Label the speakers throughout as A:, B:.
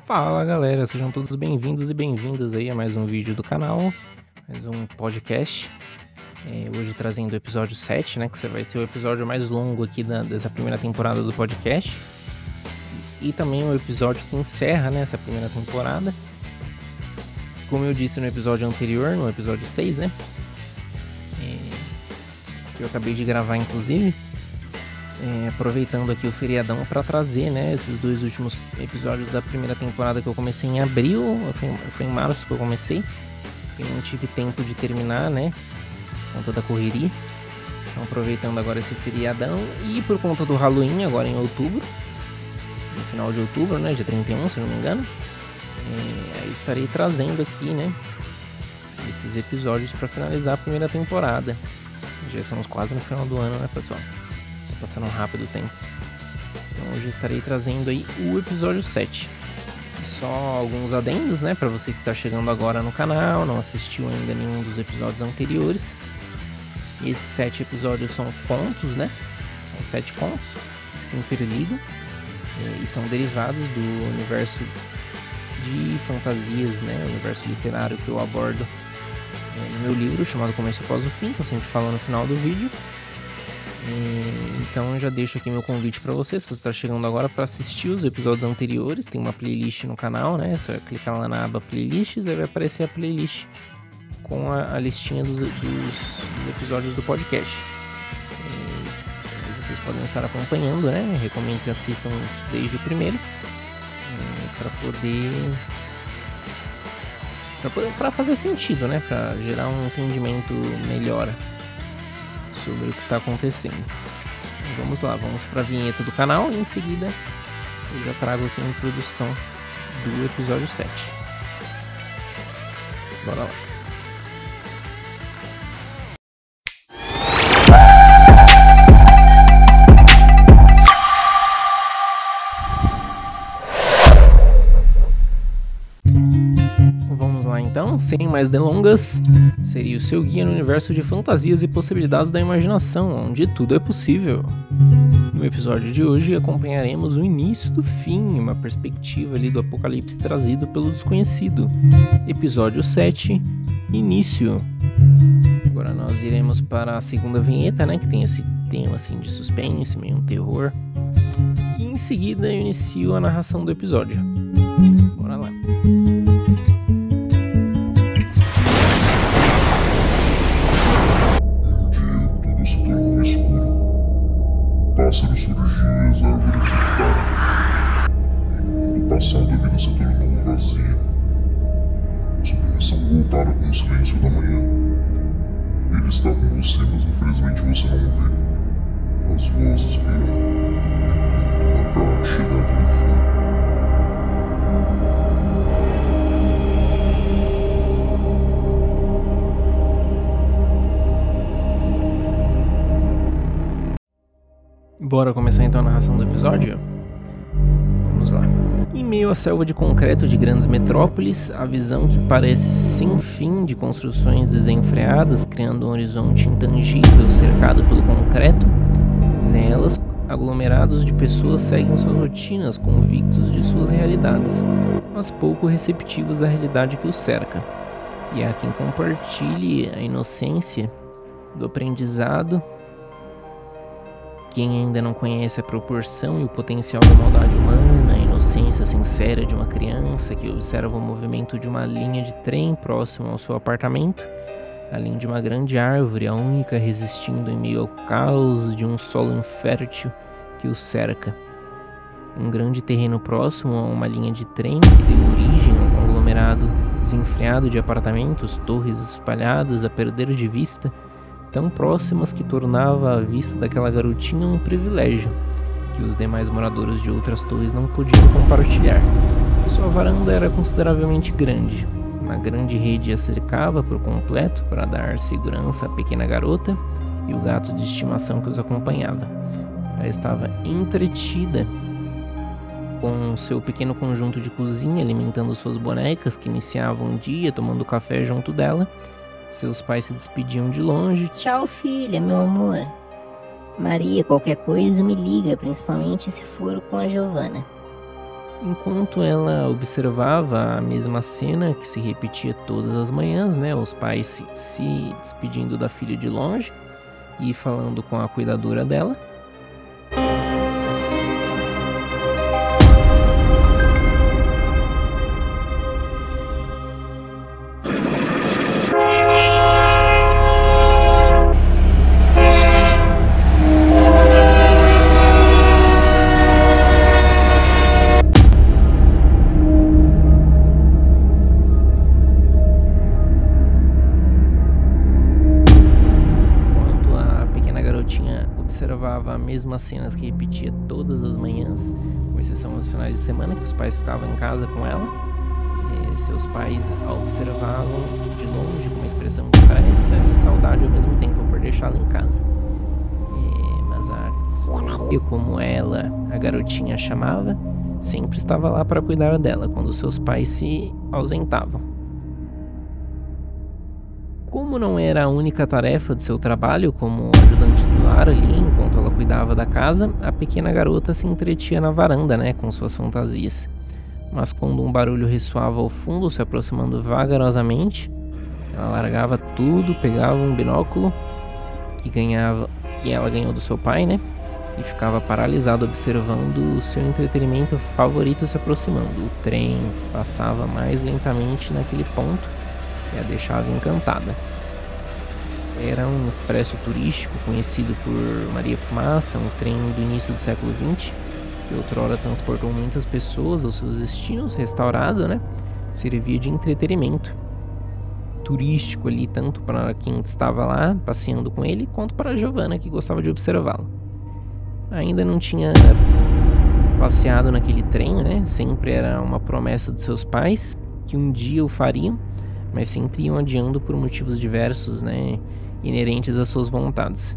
A: Fala galera, sejam todos bem-vindos e bem-vindas aí a mais um vídeo do canal, mais um podcast. Hoje trazendo o episódio 7, né, que vai ser o episódio mais longo aqui dessa primeira temporada do podcast. E também o episódio que encerra, né, essa primeira temporada. Como eu disse no episódio anterior, no episódio 6, né, que eu acabei de gravar inclusive. Aproveitando aqui o feriadão para trazer, né, esses dois últimos episódios da primeira temporada que eu comecei em abril, foi em março que eu comecei, e não tive tempo de terminar, né, por conta da correria. Então aproveitando agora esse feriadão e por conta do Halloween agora em outubro, no final de outubro, né, dia 31 se não me engano, aí estarei trazendo aqui, né, esses episódios para finalizar a primeira temporada. Já estamos quase no final do ano, né, pessoal? Passando rápido o tempo. Então hoje estarei trazendo aí o episódio 7. Só alguns adendos, né, para você que está chegando agora no canal, não assistiu ainda nenhum dos episódios anteriores. Esses 7 episódios são contos, né? São 7 contos que se interligam e são derivados do universo de fantasias, né? O universo literário que eu abordo no meu livro chamado Começo Após o Fim, que eu sempre falo no final do vídeo. Então eu já deixo aqui meu convite para você, se você está chegando agora, para assistir os episódios anteriores. Tem uma playlist no canal, né? Você vai clicar lá na aba playlists, aí vai aparecer a playlist com a listinha dos episódios do podcast. Vocês podem estar acompanhando, né? Eu recomendo que assistam desde o primeiro, para fazer sentido, né? Para gerar um entendimento melhor sobre o que está acontecendo. Então, vamos lá, vamos para a vinheta do canal e em seguida eu já trago aqui a introdução do episódio 7. Bora lá. Então, sem mais delongas, seria o seu guia no universo de fantasias e possibilidades da imaginação, onde tudo é possível. No episódio de hoje, acompanharemos o início do fim, uma perspectiva ali do apocalipse trazido pelo desconhecido. Episódio 7, Início. Agora nós iremos para a segunda vinheta, né, que tem esse tema assim de suspense, meio um terror. E em seguida eu inicio a narração do episódio. Bora lá.
B: Pássaros surgiam e as árvores gritaram. No passado a vida se tornou vazia. A submissão voltara com o silêncio da manhã. Ele está com você, mas infelizmente você não o vê. As vozes virão. Tentando marcar a chegada do fim.
A: Bora começar então a narração do episódio? Vamos lá. Em meio à selva de concreto de grandes metrópoles, a visão que parece sem fim de construções desenfreadas, criando um horizonte intangível cercado pelo concreto, nelas, aglomerados de pessoas seguem suas rotinas convictos de suas realidades, mas pouco receptivos à realidade que os cerca. E há quem compartilhe a inocência do aprendizado. Quem ainda não conhece a proporção e o potencial da maldade humana, a inocência sincera de uma criança que observa o movimento de uma linha de trem próximo ao seu apartamento, além de uma grande árvore, a única resistindo em meio ao caos de um solo infértil que o cerca. Um grande terreno próximo a uma linha de trem que deu origem a um aglomerado desenfreado de apartamentos, torres espalhadas a perder de vista, tão próximas que tornava a vista daquela garotinha um privilégio que os demais moradores de outras torres não podiam compartilhar. Sua varanda era consideravelmente grande. Uma grande rede a cercava por completo para dar segurança à pequena garota e o gato de estimação que os acompanhava. Ela estava entretida com seu pequeno conjunto de cozinha, alimentando suas bonecas que iniciavam o dia tomando café junto dela. Seus pais se despediam de longe.
C: Tchau, filha, meu amor. Maria, qualquer coisa me liga, principalmente se for com a Giovana.
A: Enquanto ela observava a mesma cena que se repetia todas as manhãs, né? Os pais se despedindo da filha de longe e falando com a cuidadora dela. Observava as mesmas cenas que repetia todas as manhãs, com exceção aos finais de semana, que os pais ficavam em casa com ela. Seus pais a observavam de longe com uma expressão de pressa e saudade ao mesmo tempo por deixá-la em casa. Mas a tia Maria, como ela, a garotinha, chamava, sempre estava lá para cuidar dela quando seus pais se ausentavam. Como não era a única tarefa de seu trabalho como ajudante do lar ali, enquanto ela cuidava da casa, a pequena garota se entretinha na varanda, né, com suas fantasias. Mas quando um barulho ressoava ao fundo, se aproximando vagarosamente, ela largava tudo, pegava um binóculo que ela ganhou do seu pai, né, e ficava paralisada observando o seu entretenimento favorito se aproximando, o trem que passava mais lentamente naquele ponto. E a deixava encantada. Era um expresso turístico conhecido por Maria Fumaça, um trem do início do século XX, que outrora transportou muitas pessoas aos seus destinos, restaurado, né? Servia de entretenimento turístico ali, tanto para quem estava lá passeando com ele, quanto para a Giovanna, que gostava de observá-lo. Ainda não tinha passeado naquele trem, né? Sempre era uma promessa de seus pais, que um dia o fariam, mas sempre iam adiando por motivos diversos, né, inerentes às suas vontades.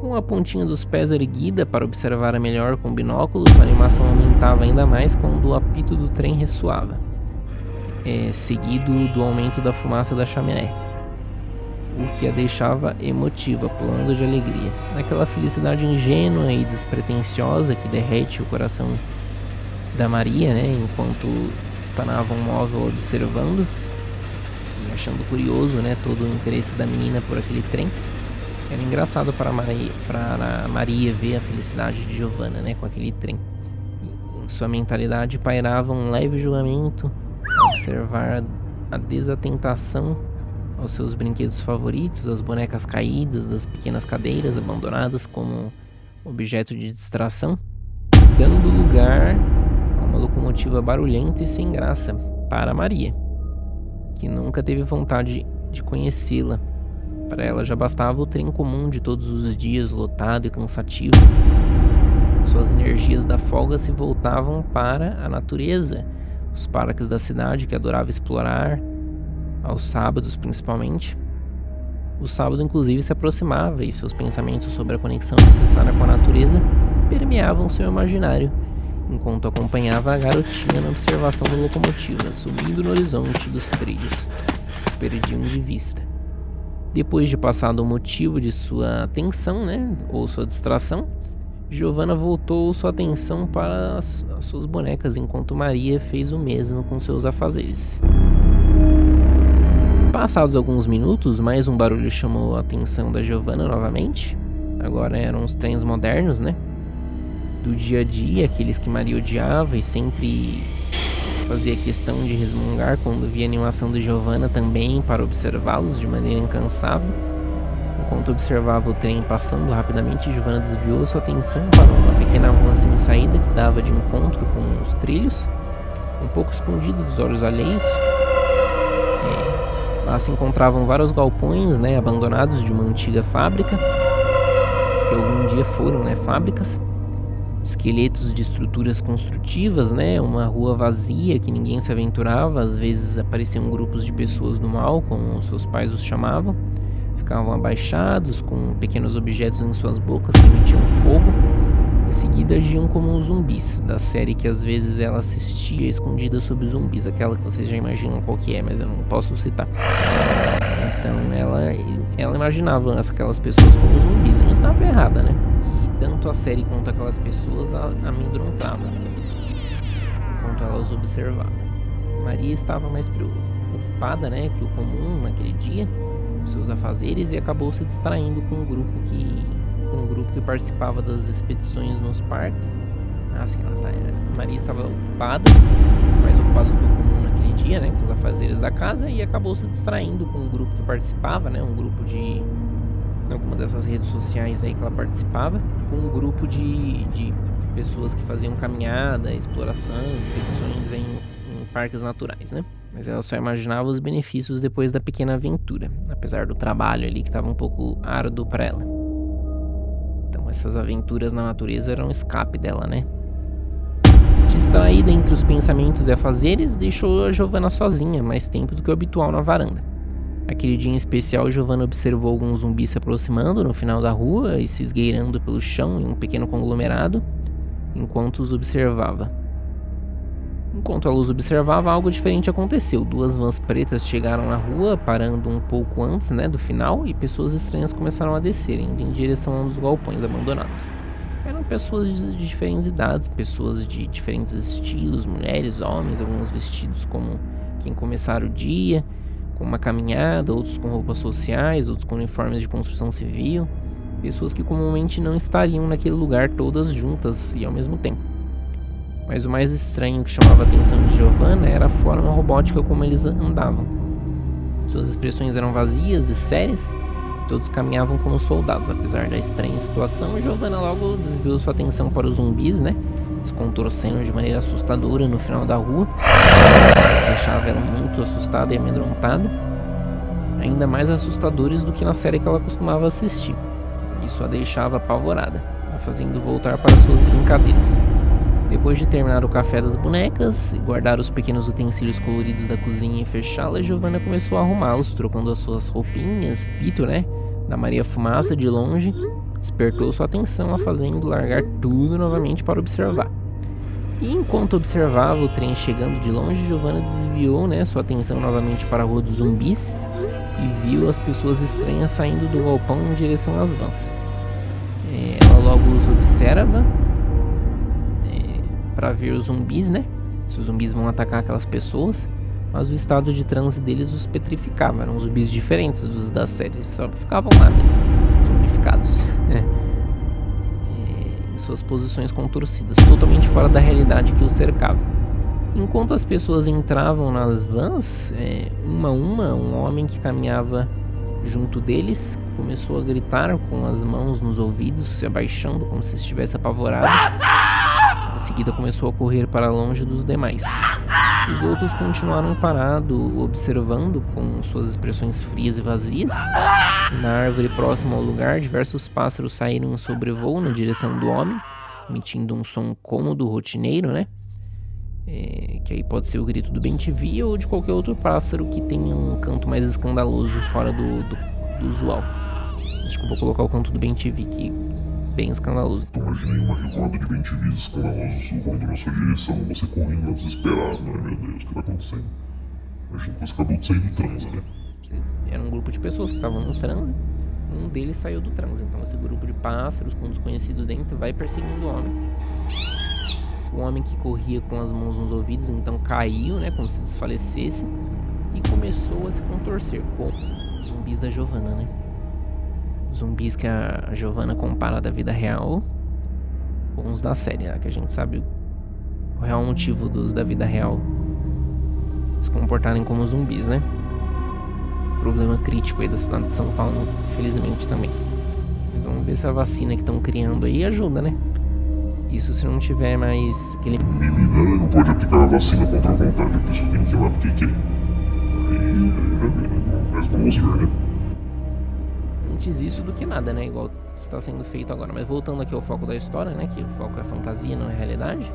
A: Com a pontinha dos pés erguida para observar melhor com binóculos, a animação aumentava ainda mais quando o apito do trem ressoava, seguido do aumento da fumaça da chaminé, o que a deixava emotiva, pulando de alegria. Naquela felicidade ingênua e despretensiosa que derrete o coração da Maria, né, enquanto espanava um móvel observando, achando curioso, né, todo o interesse da menina por aquele trem. Era engraçado para Maria ver a felicidade de Giovanna, né, com aquele trem. E em sua mentalidade pairava um leve julgamento ao observar a desatentação aos seus brinquedos favoritos, as bonecas caídas, das pequenas cadeiras abandonadas como objeto de distração, dando lugar a uma locomotiva barulhenta e sem graça para Maria, que nunca teve vontade de conhecê-la. Para ela já bastava o trem comum de todos os dias, lotado e cansativo. Suas energias da folga se voltavam para a natureza, os parques da cidade que adorava explorar, aos sábados principalmente. O sábado inclusive se aproximava e seus pensamentos sobre a conexão necessária com a natureza permeavam seu imaginário, enquanto acompanhava a garotinha na observação da locomotiva, subindo no horizonte dos trilhos, que se perdiam de vista. Depois de passado o motivo de sua atenção, né, ou sua distração, Giovanna voltou sua atenção para as suas bonecas, enquanto Maria fez o mesmo com seus afazeres. Passados alguns minutos, mais um barulho chamou a atenção da Giovanna novamente. Agora eram os trens modernos, né? Do dia a dia, aqueles que Maria odiava e sempre fazia questão de resmungar quando via a animação de Giovanna também para observá-los de maneira incansável. Enquanto observava o trem passando rapidamente, Giovanna desviou sua atenção para uma pequena rua sem saída que dava de encontro com os trilhos, um pouco escondido dos olhos alheios. Lá se encontravam vários galpões, né, abandonados de uma antiga fábrica, que algum dia foram, né, fábricas. Esqueletos de estruturas construtivas, né? Uma rua vazia que ninguém se aventurava. Às vezes apareciam grupos de pessoas do mal, como seus pais os chamavam. Ficavam abaixados, com pequenos objetos em suas bocas que emitiam fogo. Em seguida agiam como zumbis, da série que às vezes ela assistia escondida sobre zumbis, aquela que vocês já imaginam qual que é, mas eu não posso citar. Então ela imaginava aquelas pessoas como zumbis, não estava errada, né? Tanto a série quanto aquelas pessoas amedrontavam. ela os observava. Maria estava mais preocupada, né, que o comum naquele dia, com seus afazeres, e acabou se distraindo com um grupo que participava das expedições nos parques. Maria estava mais ocupada do que o comum naquele dia, né, com os afazeres da casa, e acabou se distraindo com um grupo que participava, né, um grupo de alguma dessas redes sociais aí que ela participava, com um grupo de pessoas que faziam caminhada, exploração, expedições em parques naturais, né? Mas ela só imaginava os benefícios depois da pequena aventura, apesar do trabalho ali que estava um pouco árduo para ela. Então essas aventuras na natureza eram um escape dela, né? Distraída entre os pensamentos e afazeres, deixou a Giovanna sozinha mais tempo do que o habitual na varanda. Aquele dia em especial, Giovanna observou alguns zumbis se aproximando no final da rua e se esgueirando pelo chão em um pequeno conglomerado, enquanto ela os observava, algo diferente aconteceu. 2 vans pretas chegaram na rua, parando um pouco antes, né, do final, e pessoas estranhas começaram a descer, indo em direção a um dos galpões abandonados. Eram pessoas de diferentes idades, pessoas de diferentes estilos, mulheres, homens, alguns vestidos como quem começara o dia, com uma caminhada, outros com roupas sociais, outros com uniformes de construção civil, pessoas que comumente não estariam naquele lugar todas juntas e ao mesmo tempo. Mas o mais estranho que chamava a atenção de Giovanna era a forma robótica como eles andavam. Suas expressões eram vazias e sérias, todos caminhavam como soldados. Apesar da estranha situação, Giovanna logo desviou sua atenção para os zumbis, né, se contorcendo de maneira assustadora no final da rua. Deixava ela muito assustada e amedrontada, ainda mais assustadores do que na série que ela costumava assistir. Isso a deixava apavorada, a fazendo voltar para suas brincadeiras. Depois de terminar o café das bonecas e guardar os pequenos utensílios coloridos da cozinha e fechá-la, Giovanna começou a arrumá-los, trocando as suas roupinhas. Pito, né, da Maria Fumaça de longe, despertou sua atenção, a fazendo largar tudo novamente para observar. E enquanto observava o trem chegando de longe, Giovanna desviou, né, sua atenção novamente para a rua dos zumbis e viu as pessoas estranhas saindo do galpão em direção às vans. Ela logo os observa para ver os zumbis, né, se os zumbis vão atacar aquelas pessoas, mas o estado de transe deles os petrificava. Eram zumbis diferentes dos da série, só ficavam lá mesmo, zumbificados. Suas posições contorcidas, totalmente fora da realidade que os cercava. Enquanto as pessoas entravam nas vans, uma a uma, um homem que caminhava junto deles começou a gritar com as mãos nos ouvidos, se abaixando como se estivesse apavorado. Em seguida começou a correr para longe dos demais. Os outros continuaram parados, observando com suas expressões frias e vazias. Na árvore próxima ao lugar, diversos pássaros saíram em sobrevoo na direção do homem, emitindo um som cômodo, rotineiro, né? Que aí pode ser o grito do bem-te-vi ou de qualquer outro pássaro que tenha um canto mais escandaloso fora do usual. Acho que eu vou colocar o canto do bem-te-vi, que é bem escandaloso.
B: Imaginei uma revoada de bem-te-vis escandalosos surrando na sua direção, você correndo desesperado, não é? Meu Deus, o que está acontecendo? Imagino que você acabou de sair do transe, né?
A: Era um grupo de pessoas que estavam no transe. Um deles saiu do transe. Então esse grupo de pássaros com um desconhecido dentro vai perseguindo o homem. O homem que corria com as mãos nos ouvidos então caiu, né, como se desfalecesse, e começou a se contorcer com os zumbis da Giovanna, né? Zumbis que a Giovanna compara da vida real com os da série, que a gente sabe o real motivo dos da vida real se comportarem como zumbis, né? Problema crítico aí da cidade de São Paulo, infelizmente também. Mas vamos ver se a vacina que estão criando aí ajuda, né? Isso se não tiver mais aquele...
B: Menina, não pode aplicar a vacina contra a vontade, a pessoa tem que ir lá porque quer. Mas vamos ver, né?
A: Antes isso do que nada, né? Igual está sendo feito agora. Mas voltando aqui ao foco da história, né? Que o foco é a fantasia, não é a realidade.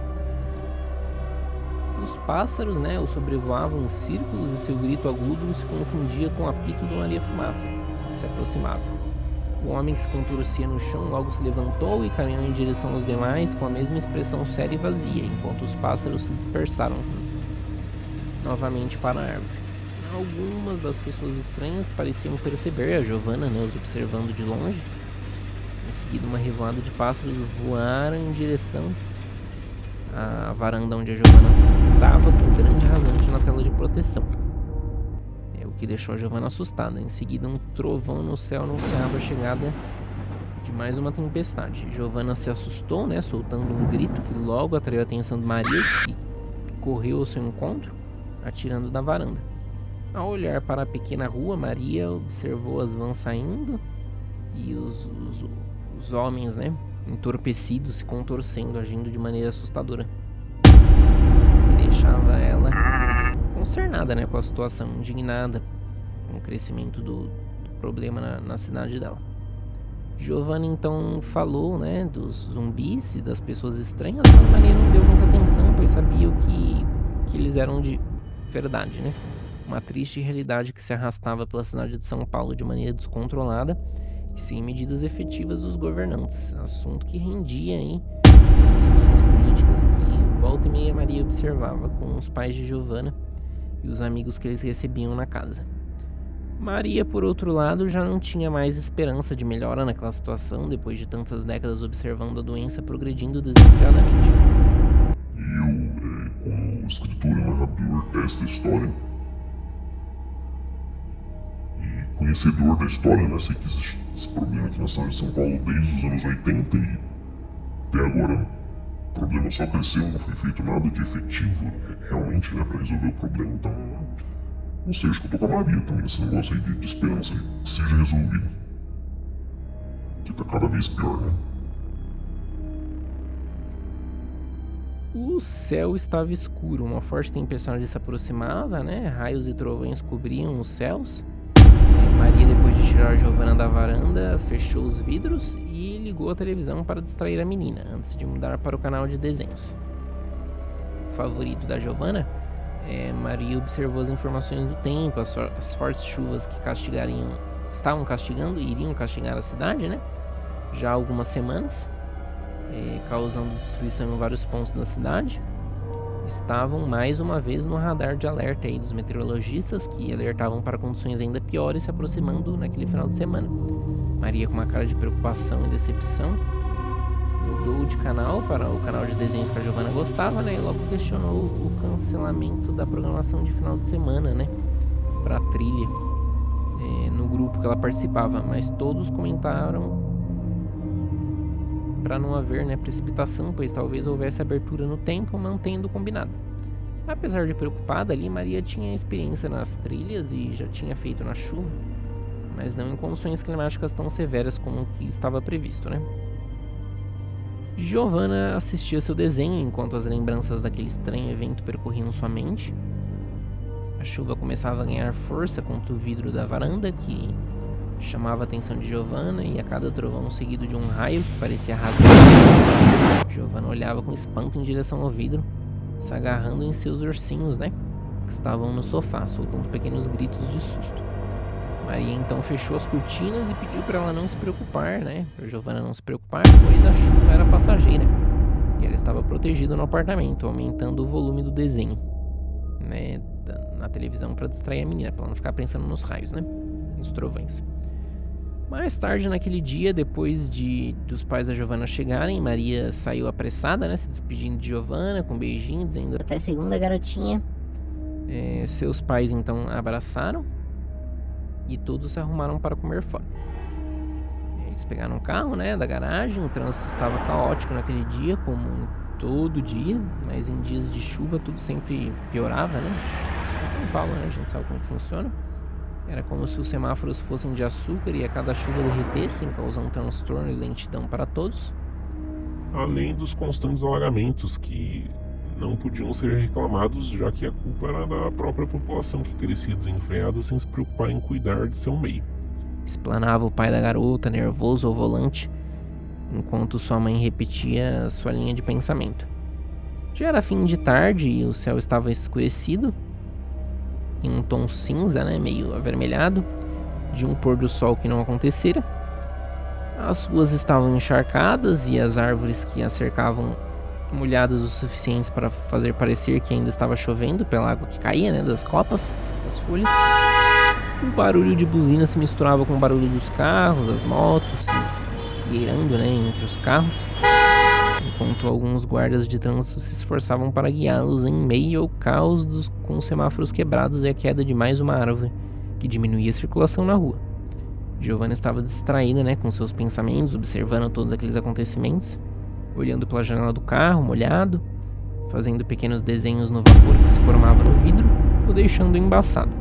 A: Os pássaros, né, o sobrevoavam em círculos e seu grito agudo se confundia com o apito de Maria Fumaça, que se aproximava. O homem que se contorcia no chão logo se levantou e caminhou em direção aos demais com a mesma expressão séria e vazia, enquanto os pássaros se dispersaram novamente para a árvore. Algumas das pessoas estranhas pareciam perceber a Giovanna, né, os observando de longe. Em seguida, uma revoada de pássaros voaram em direção a varanda onde a Giovanna estava com um grande rasante na tela de proteção. O que deixou a Giovanna assustada. Em seguida, um trovão no céu anunciava a chegada de mais uma tempestade. Giovanna se assustou, né, soltando um grito que logo atraiu a atenção de Maria, que correu ao seu encontro, atirando da varanda. Ao olhar para a pequena rua, Maria observou as vans saindo e os homens, né, entorpecidos, se contorcendo, agindo de maneira assustadora. E deixava ela concernada, né, com a situação, indignada com o crescimento do problema na cidade dela. Giovanna então falou, né, dos zumbis e das pessoas estranhas, mas Maria não deu muita atenção, pois sabia o que eles eram de verdade, né? Uma triste realidade que se arrastava pela cidade de São Paulo de maneira descontrolada e sem medidas efetivas dos governantes, assunto que rendia aí as discussões políticas que volta e meia Maria observava com os pais de Giovanna e os amigos que eles recebiam na casa. Maria, por outro lado, já não tinha mais esperança de melhora naquela situação, depois de tantas décadas observando a doença progredindo desenfreadamente.
B: E eu, como escritor e narrador desta história, e conhecedor da história, né, sei que existe esse problema aqui na cidade de São Paulo desde os anos 80 e até agora o problema só cresceu, não foi feito nada de efetivo realmente, né, para resolver o problema. Então, não sei, acho que eu tô com a Maria também, esse negócio aí de esperança que seja resolvido. Que tá cada vez pior, né?
A: O céu estava escuro, uma forte tempestade se aproximava, né? Raios e trovões cobriam os céus. Maria, depois de tirar Giovanna da varanda, fechou os vidros e ligou a televisão para distrair a menina, antes de mudar para o canal de desenhos. O favorito da Giovanna, Maria observou as informações do tempo, as fortes chuvas que estavam castigando e iriam castigar a cidade, né? Já há algumas semanas, causando destruição em vários pontos da cidade. Estavam mais uma vez no radar de alerta aí dos meteorologistas, que alertavam para condições ainda piores se aproximando naquele final de semana. Maria, com uma cara de preocupação e decepção, mudou de canal para o canal de desenhos que a Giovanna gostava, né? E logo questionou o cancelamento da programação de final de semana, né? Para a trilha, no grupo que ela participava. Mas todos comentaram para não haver, né, precipitação, pois talvez houvesse abertura no tempo, mantendo o combinado. Apesar de preocupada ali, Maria tinha experiência nas trilhas e já tinha feito na chuva, mas não em condições climáticas tão severas como o que estava previsto, né? Giovanna assistia seu desenho enquanto as lembranças daquele estranho evento percorriam sua mente. A chuva começava a ganhar força contra o vidro da varanda, que chamava a atenção de Giovanna, e a cada trovão seguido de um raio que parecia rasgar. Giovanna olhava com espanto em direção ao vidro, se agarrando em seus ursinhos, né, que estavam no sofá, soltando pequenos gritos de susto. Maria então fechou as cortinas e pediu para ela não se preocupar, né, para Giovanna não se preocupar, pois a chuva era passageira e ela estava protegida no apartamento, aumentando o volume do desenho, né, na televisão para distrair a menina, para ela não ficar pensando nos raios, né, nos trovões. Mais tarde naquele dia, depois dos pais da Giovanna chegarem, Maria saiu apressada, né, se despedindo de Giovanna, com um beijinho, dizendo
C: Até segunda, garotinha.
A: Seus pais então abraçaram e todos se arrumaram para comer fora. Eles pegaram o carro, né, da garagem. O trânsito estava caótico naquele dia, como em todo dia, mas em dias de chuva tudo sempre piorava, né? Em São Paulo, né, a gente sabe como funciona. Era como se os semáforos fossem de açúcar e a cada chuva derretessem, causando um transtorno e lentidão para todos.
B: Além dos constantes alagamentos que não podiam ser reclamados, já que a culpa era da própria população, que crescia desenfreada sem se preocupar em cuidar de seu meio.
A: Explanava o pai da garota, nervoso ao volante, enquanto sua mãe repetia sua linha de pensamento. Já era fim de tarde e o céu estava escurecido, em um tom cinza, né, meio avermelhado, de um pôr do sol que não acontecera. As ruas estavam encharcadas e as árvores que a cercavam molhadas o suficiente para fazer parecer que ainda estava chovendo pela água que caía, né, das copas, das folhas. O barulho de buzina se misturava com o barulho dos carros, das motos, se esgueirando, né, entre os carros. enquanto alguns guardas de trânsito se esforçavam para guiá-los em meio ao caos com os semáforos quebrados e a queda de mais uma árvore, que diminuía a circulação na rua. Giovanna estava distraída, né, com seus pensamentos, observando todos aqueles acontecimentos, olhando pela janela do carro, molhado, fazendo pequenos desenhos no vapor que se formava no vidro, o deixando embaçado.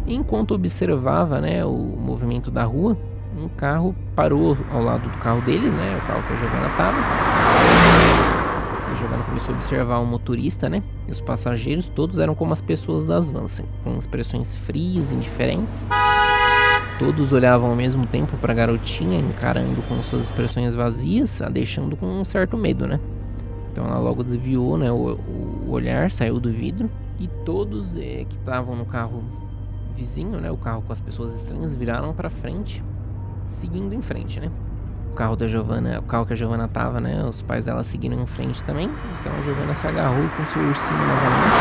A: Enquanto observava, né, o movimento da rua, um carro parou ao lado do carro deles, né, o carro que a Giovanna estava. A Giovanna começou a observar o motorista, né, e os passageiros, todos eram como as pessoas das vans, com expressões frias e indiferentes. Todos olhavam ao mesmo tempo para a garotinha, encarando com suas expressões vazias, a deixando com um certo medo, né. Então ela logo desviou, né, o olhar, saiu do vidro, e todos que estavam no carro vizinho, né, o carro com as pessoas estranhas, viraram para frente, seguindo em frente, né. O carro da Giovanna, o carro que a Giovanna tava, né, os pais dela seguiram em frente também. Então a Giovanna se agarrou com seu ursinho novamente,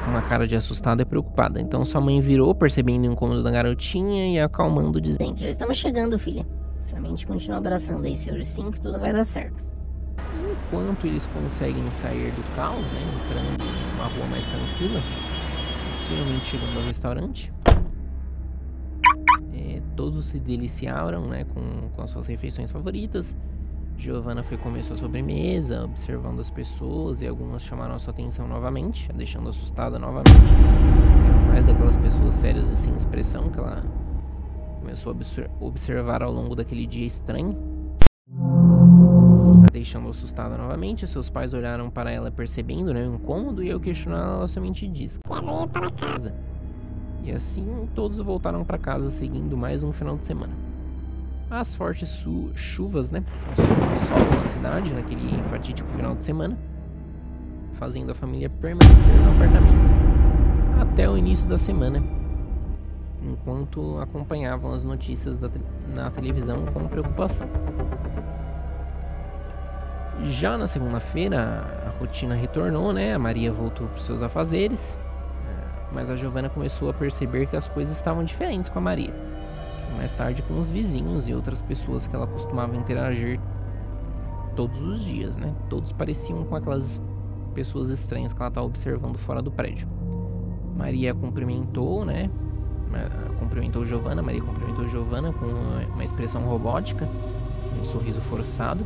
A: com uma cara de assustada e preocupada. Então sua mãe virou, percebendo o incômodo da garotinha e acalmando, dizendo:
C: Já estamos chegando, filha. Somente continua abraçando aí seu ursinho que tudo vai dar certo.
A: Enquanto eles conseguem sair do caos, né, entrando em uma rua mais tranquila, finalmente chegando ao restaurante, todos se deliciaram, né, com as suas refeições favoritas. Giovanna foi comer sua sobremesa, observando as pessoas, e algumas chamaram a sua atenção novamente, a deixando assustada novamente. Eram mais daquelas pessoas sérias e sem expressão que ela começou a observar ao longo daquele dia estranho, a deixando assustada novamente. Seus pais olharam para ela percebendo, né, o incômodo, e ao questionar, ela somente disse:
C: quero ir para casa.
A: E assim todos voltaram para casa, seguindo mais um final de semana. As fortes chuvas, né, assolam na cidade naquele fatídico final de semana, fazendo a família permanecer no apartamento até o início da semana, enquanto acompanhavam as notícias na televisão com preocupação. Já na segunda-feira, a rotina retornou, né, a Maria voltou para os seus afazeres, mas a Giovanna começou a perceber que as coisas estavam diferentes com a Maria. E mais tarde com os vizinhos e outras pessoas que ela costumava interagir todos os dias, né? Todos pareciam com aquelas pessoas estranhas que ela estava observando fora do prédio. Maria cumprimentou, né? Cumprimentou Giovanna. Maria cumprimentou Giovanna com uma expressão robótica, um sorriso forçado.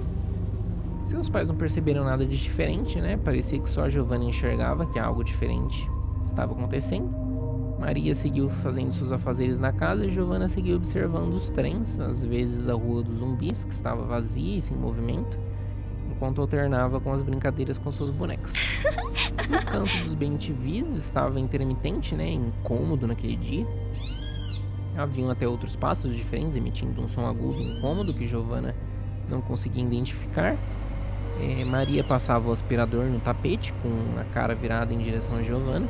A: Seus pais não perceberam nada de diferente, né? Parecia que só a Giovanna enxergava que algo diferente estava acontecendo. Maria seguiu fazendo seus afazeres na casa e Giovanna seguiu observando os trens, às vezes a rua dos zumbis, que estava vazia e sem movimento, enquanto alternava com as brincadeiras com seus bonecos. O canto dos bem-te-vis estava intermitente, né, incômodo naquele dia. Haviam até outros passos diferentes, emitindo um som agudo e incômodo que Giovanna não conseguia identificar. Maria passava o aspirador no tapete, com a cara virada em direção a Giovanna.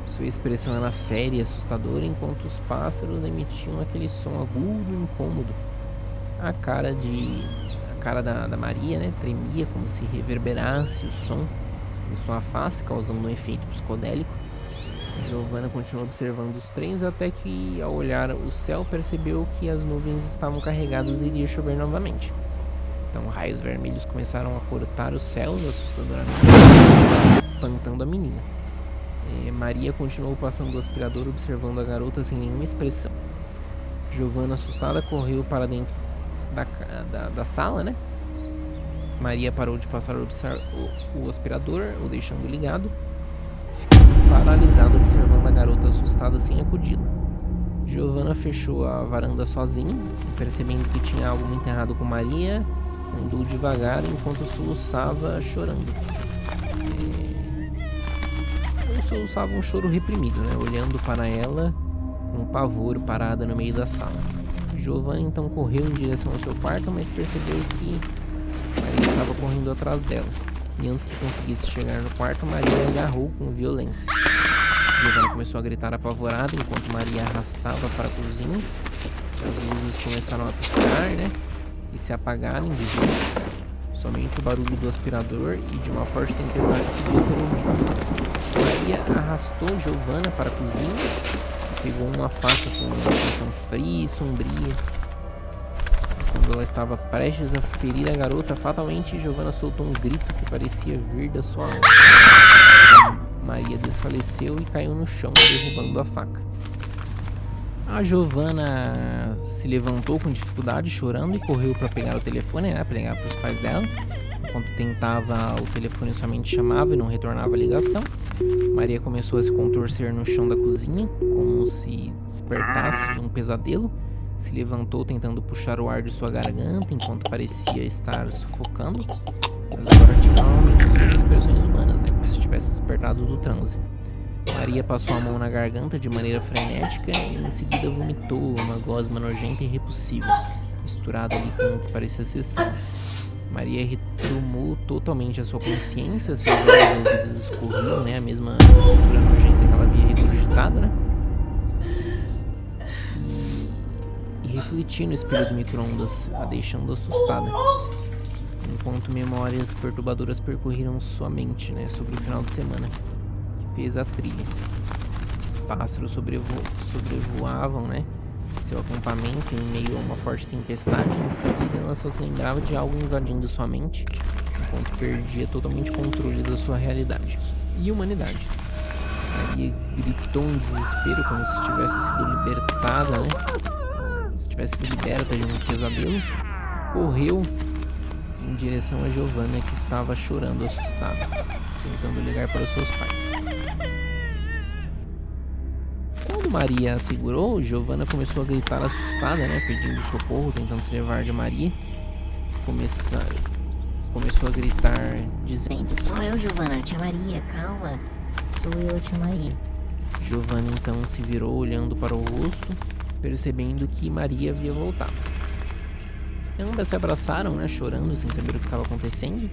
A: Sua expressão era séria e assustadora, enquanto os pássaros emitiam aquele som agudo e incômodo. A cara da Maria, né, tremia como se reverberasse o som em sua face, causando um efeito psicodélico. Giovanna continuou observando os trens até que, ao olhar o céu, percebeu que as nuvens estavam carregadas e iria chover novamente. Então raios vermelhos começaram a cortar os céus assustadoramente, espantando a menina. Maria continuou passando o aspirador, observando a garota sem nenhuma expressão. Giovanna, assustada, correu para dentro da sala, né? Maria parou de passar o aspirador, o deixando ligado, ficando paralisada, observando a garota assustada sem acudi-la. Giovanna fechou a varanda sozinha, percebendo que tinha algo muito errado com Maria. Andou devagar enquanto soluçava, chorando. Soluçava um choro reprimido, né? Olhando para ela com pavor, parada no meio da sala. Giovanna então correu em direção ao seu quarto, mas percebeu que Maria estava correndo atrás dela. E antes que conseguisse chegar no quarto, Maria a agarrou com violência. Giovanna começou a gritar apavorada enquanto Maria arrastava para a cozinha. As luzes começaram a piscar, né? E se apagarem de vez. Somente o barulho do aspirador e de uma forte tempestade podia ser ouvido. Maria arrastou Giovanna para a cozinha e pegou uma faca com uma expressão fria e sombria, Quando ela estava prestes a ferir a garota, fatalmente Giovanna soltou um grito que parecia vir da sua mão. Maria desfaleceu e caiu no chão, derrubando a faca. A Giovanna se levantou com dificuldade, chorando, e correu para pegar o telefone, né, para ligar para os pais dela. Enquanto tentava, o telefone somente chamava e não retornava a ligação. Maria começou a se contorcer no chão da cozinha, como se despertasse de um pesadelo. Se levantou tentando puxar o ar de sua garganta, enquanto parecia estar sufocando. Mas agora tinha novamente suas expressões humanas, né, como se tivesse despertado do transe. Maria passou a mão na garganta de maneira frenética e em seguida vomitou uma gosma nojenta e repulsiva, misturada ali com o que parecia ser sangue. Maria retomou totalmente a sua consciência, seus olhos e ouvidos escorriam, né, a mesma mistura nojenta que ela havia regurgitado, né? E refletia no espelho do micro-ondas, a deixando assustada. Enquanto memórias perturbadoras percorriam sua mente, né, sobre o final de semana que fez a trilha. Pássaros sobrevoavam, né, seu acampamento em meio a uma forte tempestade. Em seguida, ela só se lembrava de algo invadindo sua mente, enquanto perdia totalmente o controle da sua realidade e humanidade. Maria gritou em desespero, como se tivesse sido libertada, né, se tivesse sido liberta de um pesadelo. Correu em direção a Giovanna, que estava chorando assustada, tentando ligar para os seus pais. Quando Maria a segurou, Giovanna começou a gritar assustada, né, pedindo socorro, tentando se levar de Maria. Começou a gritar, dizendo:
C: Sou eu, Giovanna, tia Maria, calma. Sou eu, tia Maria.
A: Giovanna então se virou, olhando para o rosto, percebendo que Maria havia voltado. Ambas se abraçaram, né, chorando, sem saber o que estava acontecendo.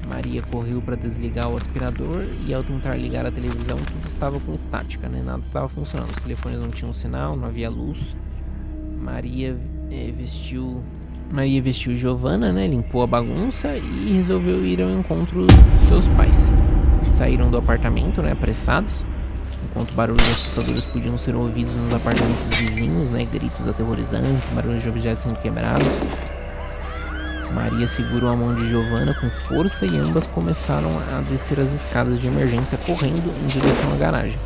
A: Maria correu para desligar o aspirador e, ao tentar ligar a televisão, tudo estava com estática, né? Nada estava funcionando. Os telefones não tinham sinal, não havia luz. Maria vestiu Giovanna, né? Limpou a bagunça e resolveu ir ao encontro dos seus pais. Saíram do apartamento, né, apressados, enquanto barulhos assustadores podiam ser ouvidos nos apartamentos vizinhos, né? Gritos aterrorizantes, barulhos de objetos sendo quebrados. Maria segurou a mão de Giovanna com força e ambas começaram a descer as escadas de emergência, correndo em direção à garagem.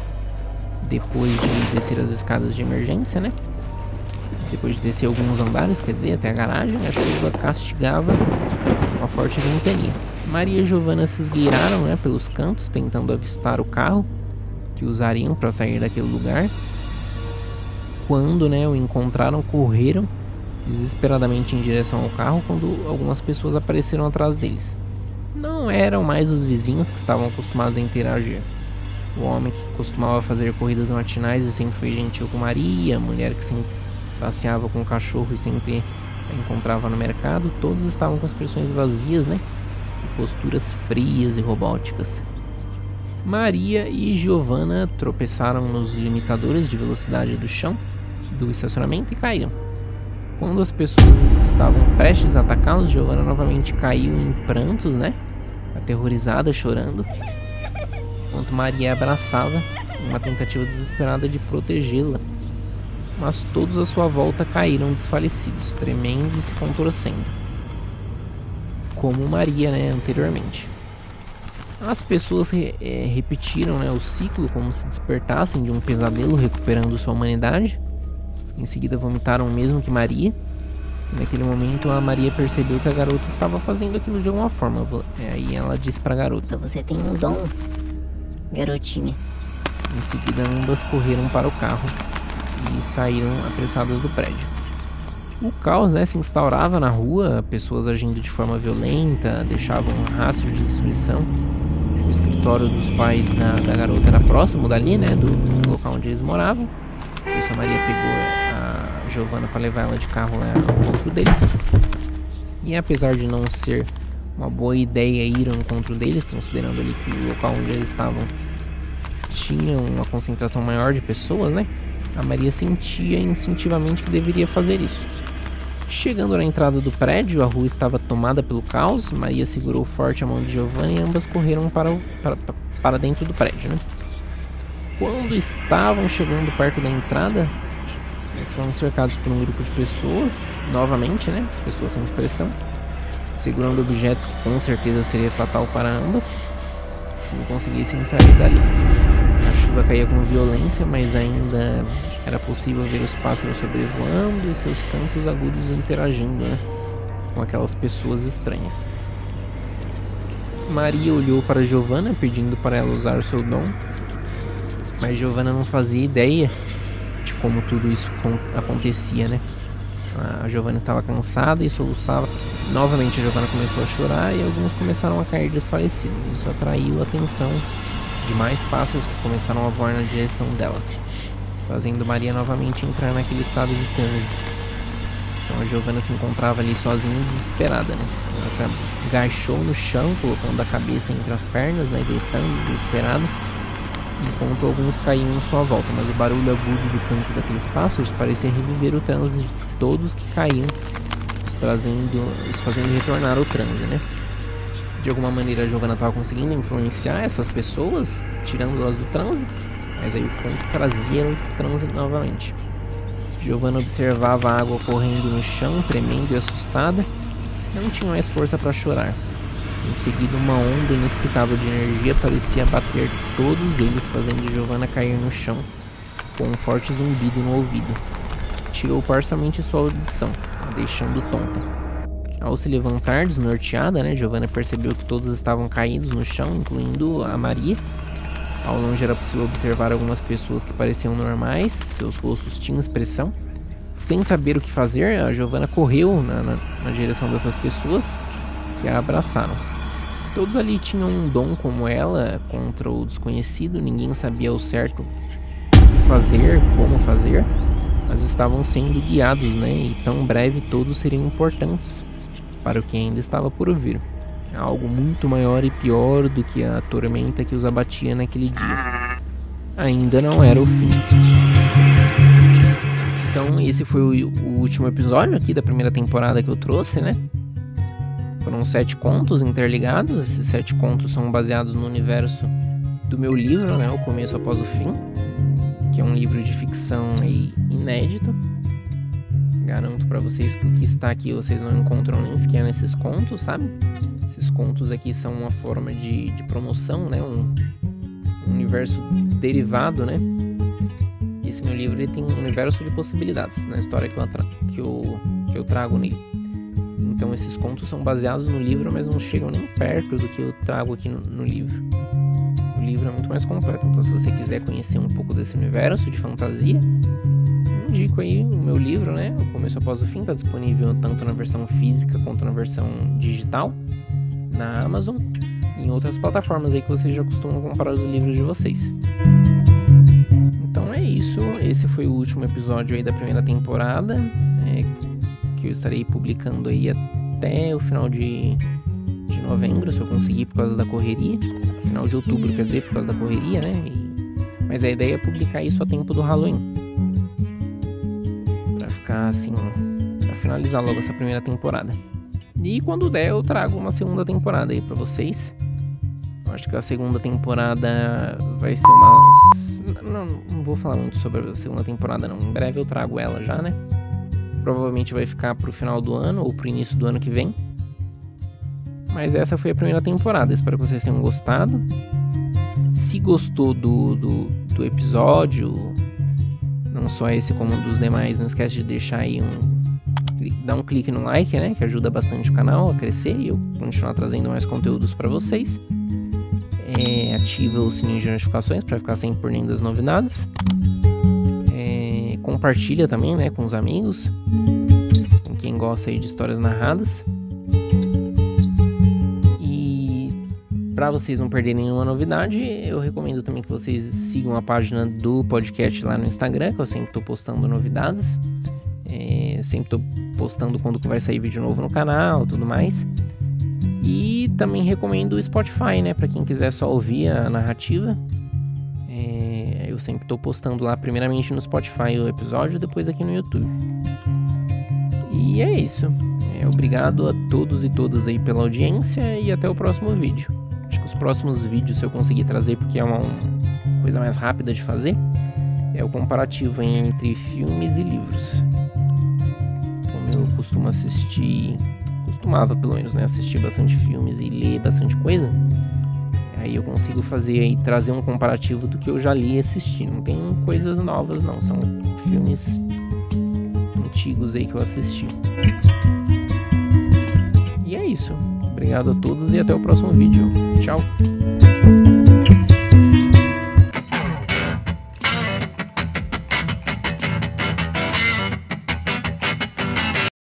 A: Depois de descer as escadas de emergência, né? Depois de descer alguns andares, quer dizer, até a garagem, a chuva castigava uma forte ventania. Maria e Giovanna se esgueiraram, né, pelos cantos, tentando avistar o carro que usariam para sair daquele lugar. Quando, né, o encontraram, correram desesperadamente em direção ao carro quando algumas pessoas apareceram atrás deles. Não eram mais os vizinhos que estavam acostumados a interagir. O homem que costumava fazer corridas matinais e sempre foi gentil com Maria, a mulher que sempre passeava com o cachorro e sempre a encontrava no mercado, todos estavam com expressões vazias, né? E posturas frias e robóticas. Maria e Giovanna tropeçaram nos limitadores de velocidade do chão do estacionamento e caíram. Quando as pessoas estavam prestes a atacá-los, Giovanna novamente caiu em prantos, né? Aterrorizada, chorando, enquanto Maria abraçava uma tentativa desesperada de protegê-la. Mas todos à sua volta caíram desfalecidos, tremendo e se contorcendo, como Maria, né, anteriormente. As pessoas repetiram, né, o ciclo como se despertassem de um pesadelo, recuperando sua humanidade. Em seguida vomitaram o mesmo que Maria. Naquele momento a Maria percebeu que a garota estava fazendo aquilo de alguma forma. Aí ela disse para a garota:
C: Você tem um dom, garotinha.
A: Em seguida ambas correram para o carro e saíram apressadas do prédio. O caos, né, se instaurava na rua, pessoas agindo de forma violenta, deixavam um rastro de destruição. O escritório dos pais da garota era próximo dali, né, do local onde eles moravam. Por isso a Maria pegou a Giovanna para levar ela de carro lá ao encontro deles. E apesar de não ser uma boa ideia ir ao encontro deles, considerando ali que o local onde eles estavam tinha uma concentração maior de pessoas, né, a Maria sentia instintivamente que deveria fazer isso. Chegando na entrada do prédio, a rua estava tomada pelo caos. Maria segurou forte a mão de Giovanna e ambas correram para dentro do prédio, né? Quando estavam chegando perto da entrada, Eles foram cercados por um grupo de pessoas, novamente, né? Pessoas sem expressão, segurando objetos que com certeza seria fatal para ambas, se não conseguissem sair dali. A chuva caía com violência, mas ainda era possível ver os pássaros sobrevoando e seus cantos agudos interagindo, né, com aquelas pessoas estranhas. Maria olhou para Giovanna, pedindo para ela usar o seu dom, mas Giovanna não fazia ideia de como tudo isso acontecia, né? A Giovanna estava cansada e soluçava. Novamente a Giovanna começou a chorar e alguns começaram a cair desfalecidos. Isso atraiu a atenção de mais pássaros que começaram a voar na direção delas, fazendo Maria novamente entrar naquele estado de transe. Então a Giovanna se encontrava ali sozinha e desesperada, né? Ela se agachou no chão, colocando a cabeça entre as pernas, né, gritando, desesperada, enquanto alguns caíam em sua volta, mas o barulho agudo do canto daqueles pássaros parecia reviver o transe de todos que caíam, os fazendo retornar ao transe, né? De alguma maneira a Giovanna estava conseguindo influenciar essas pessoas, tirando-elas do transe, mas aí o canto trazia elas para o transe novamente. Giovanna observava a água correndo no chão, tremendo e assustada. Não tinha mais força para chorar. Em seguida, uma onda inexplicável de energia parecia bater todos eles, fazendo Giovanna cair no chão, com um forte zumbido no ouvido. Tirou parcialmente sua audição, deixando tonta. Ao se levantar, desnorteada, né, Giovanna percebeu que todos estavam caídos no chão, incluindo a Maria. Ao longe era possível observar algumas pessoas que pareciam normais, seus rostos tinham expressão. Sem saber o que fazer, a Giovanna correu na direção dessas pessoas, que a abraçaram. Todos ali tinham um dom como ela contra o desconhecido, ninguém sabia ao certo o que fazer, como fazer, mas estavam sendo guiados, né? E tão breve todos seriam importantes para o que ainda estava por vir. Algo muito maior e pior do que a tormenta que os abatia naquele dia. Ainda não era o fim. Então esse foi o último episódio aqui da primeira temporada que eu trouxe, né? Foram 7 contos interligados. Esses 7 contos são baseados no universo do meu livro, né? O Começo Após o Fim, que é um livro de ficção aí inédito. Garanto pra vocês que o que está aqui vocês não encontram nem sequer nesses contos, sabe? Esses contos aqui são uma forma de promoção, né? Um universo derivado, né? Esse meu livro ele tem um universo de possibilidades na história que eu trago nele. Então esses contos são baseados no livro, mas não chegam nem perto do que eu trago aqui no livro. O livro é muito mais completo, então se você quiser conhecer um pouco desse universo de fantasia, indico aí o meu livro, né? O Começo Após o Fim, está disponível tanto na versão física quanto na versão digital, na Amazon e em outras plataformas aí que vocês já costumam comprar os livros de vocês. Então é isso, esse foi o último episódio aí da primeira temporada, que eu estarei publicando aí até o final de novembro, se eu conseguir, por causa da correria. Final de outubro, quer dizer, por causa da correria, né? Mas a ideia é publicar isso a tempo do Halloween, pra ficar assim, pra finalizar logo essa primeira temporada. E quando der eu trago uma segunda temporada aí pra vocês. Eu acho que a segunda temporada vai ser não vou falar muito sobre a segunda temporada não. Em breve eu trago ela já, né? Provavelmente vai ficar pro final do ano ou pro início do ano que vem. Mas essa foi a primeira temporada. Espero que vocês tenham gostado. Se gostou do episódio, não só esse como um dos demais, não esquece de deixar aí dar um clique no like, né? Que ajuda bastante o canal a crescer e eu continuar trazendo mais conteúdos para vocês. Ativa o sininho de notificações para ficar sempre por dentro das novidades. Compartilha também, né, com os amigos, com quem gosta aí de histórias narradas. E para vocês não perderem nenhuma novidade, eu recomendo também que vocês sigam a página do podcast lá no Instagram, que eu sempre estou postando novidades. Sempre estou postando quando vai sair vídeo novo no canal, tudo mais. E também recomendo o Spotify, né, para quem quiser só ouvir a narrativa. Eu sempre estou postando lá, primeiramente no Spotify o episódio, depois aqui no YouTube. E é isso. Obrigado a todos e todas aí pela audiência e até o próximo vídeo. Acho que os próximos vídeos, se eu conseguir trazer, porque é uma coisa mais rápida de fazer, é o comparativo entre filmes e livros. Como eu costumo assistir, costumava pelo menos, né, assistir bastante filmes e ler bastante coisa, aí eu consigo fazer aí, trazer um comparativo do que eu já li e assisti. Não tem coisas novas não, são filmes antigos aí que eu assisti. E é isso. Obrigado a todos e até o próximo vídeo. Tchau!